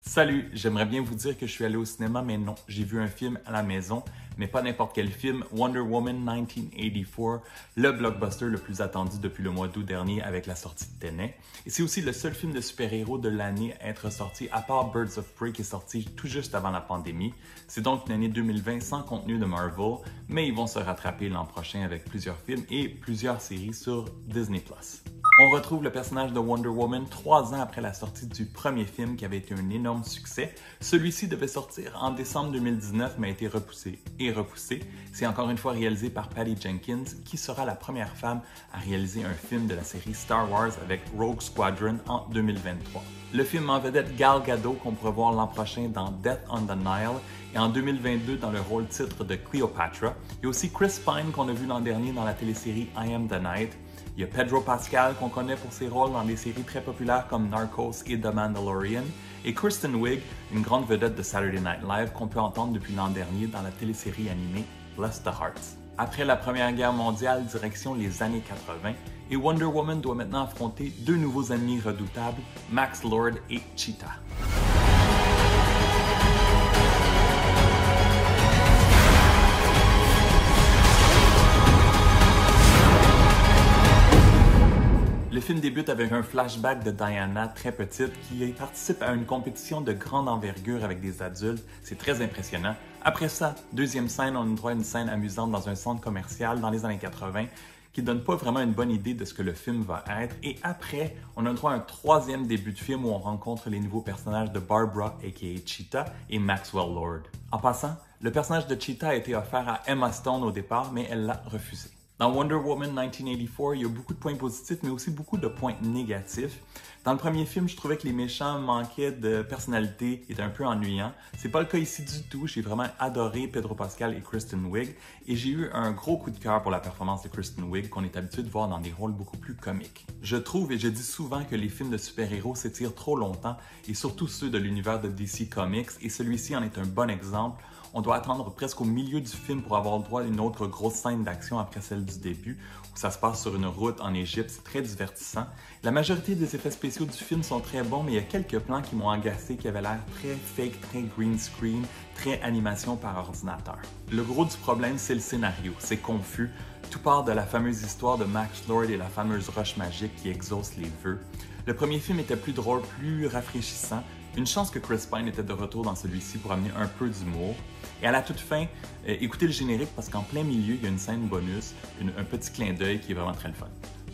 Salut, j'aimerais bien vous dire que je suis allé au cinéma, mais non, j'ai vu un film à la maison, mais pas n'importe quel film, Wonder Woman 1984, le blockbuster le plus attendu depuis le mois d'août dernier avec la sortie de Tenet. Et c'est aussi le seul film de super-héros de l'année à être sorti, à part Birds of Prey qui est sorti tout juste avant la pandémie. C'est donc une année 2020 sans contenu de Marvel, mais ils vont se rattraper l'an prochain avec plusieurs films et plusieurs séries sur Disney+. On retrouve le personnage de Wonder Woman 3 ans après la sortie du premier film qui avait été un énorme succès. Celui-ci devait sortir en décembre 2019 mais a été repoussé et repoussé. C'est encore une fois réalisé par Patty Jenkins qui sera la première femme à réaliser un film de la série Star Wars avec Rogue Squadron en 2023. Le film en vedette Gal Gadot qu'on pourra voir l'an prochain dans Death on the Nile et en 2022 dans le rôle titre de Cleopatra. Il y a aussi Chris Pine qu'on a vu l'an dernier dans la télésérie I Am the Night. Il y a Pedro Pascal qu'on connaît pour ses rôles dans des séries très populaires comme Narcos et The Mandalorian, et Kristen Wiig, une grande vedette de Saturday Night Live qu'on peut entendre depuis l'an dernier dans la télésérie animée Bless the Hearts. Après la Première Guerre mondiale, direction les années 80, et Wonder Woman doit maintenant affronter deux nouveaux ennemis redoutables, Max Lord et Cheetah. Le film débute avec un flashback de Diana, très petite, qui participe à une compétition de grande envergure avec des adultes. C'est très impressionnant. Après ça, deuxième scène, on a droit à une scène amusante dans un centre commercial dans les années 80 qui donne pas vraiment une bonne idée de ce que le film va être. Et après, on a droit à un troisième début de film où on rencontre les nouveaux personnages de Barbara, a.k.a. Cheetah, et Maxwell Lord. En passant, le personnage de Cheetah a été offert à Emma Stone au départ, mais elle l'a refusé. Dans Wonder Woman 1984, il y a beaucoup de points positifs, mais aussi beaucoup de points négatifs. Dans le premier film, je trouvais que les méchants manquaient de personnalité, étaient un peu ennuyants. C'est pas le cas ici du tout. J'ai vraiment adoré Pedro Pascal et Kristen Wiig, et j'ai eu un gros coup de cœur pour la performance de Kristen Wiig qu'on est habitué de voir dans des rôles beaucoup plus comiques. Je trouve et je dis souvent que les films de super-héros s'étirent trop longtemps, et surtout ceux de l'univers de DC Comics, et celui-ci en est un bon exemple. On doit attendre presque au milieu du film pour avoir le droit à une autre grosse scène d'action après celle du début, où ça se passe sur une route en Égypte. C'est très divertissant. La majorité des effets spéciaux du film sont très bons, mais il y a quelques plans qui m'ont agacé, qui avaient l'air très fake, très green screen, très animation par ordinateur. Le gros du problème, c'est le scénario. C'est confus. Tout part de la fameuse histoire de Max Lord et la fameuse roche magique qui exauce les vœux. Le premier film était plus drôle, plus rafraîchissant. Une chance que Chris Pine était de retour dans celui-ci pour amener un peu d'humour. Et à la toute fin, écoutez le générique parce qu'en plein milieu, il y a une scène bonus, un petit clin d'œil qui est vraiment très le fun.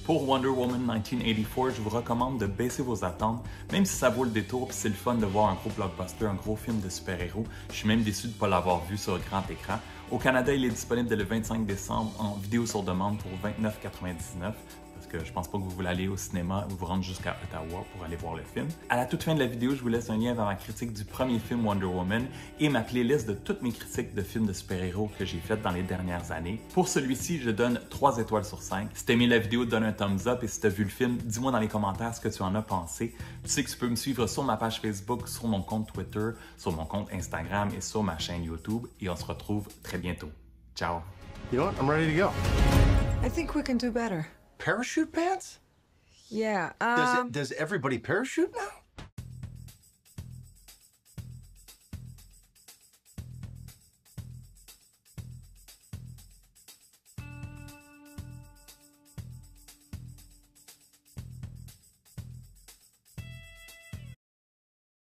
Pour Wonder Woman 1984, je vous recommande de baisser vos attentes, même si ça vaut le détour puis c'est le fun de voir un gros blockbuster, un gros film de super-héros. Je suis même déçu de ne pas l'avoir vu sur grand écran. Au Canada, il est disponible dès le 25 décembre en vidéo sur demande pour 29,99 $. Parce que je pense pas que vous voulez aller au cinéma ou vous rendre jusqu'à Ottawa pour aller voir le film. À la toute fin de la vidéo, je vous laisse un lien vers ma critique du premier film Wonder Woman et ma playlist de toutes mes critiques de films de super-héros que j'ai faites dans les dernières années. Pour celui-ci, je donne 3 étoiles sur 5. Si t'as aimé la vidéo, donne un thumbs up et si t'as vu le film, dis-moi dans les commentaires ce que tu en as pensé. Tu sais que tu peux me suivre sur ma page Facebook, sur mon compte Twitter, sur mon compte Instagram et sur ma chaîne YouTube. Et on se retrouve très bientôt. Ciao! You know what? I'm ready to go. I think we can do better. Parachute pants? Yeah, Does everybody parachute now?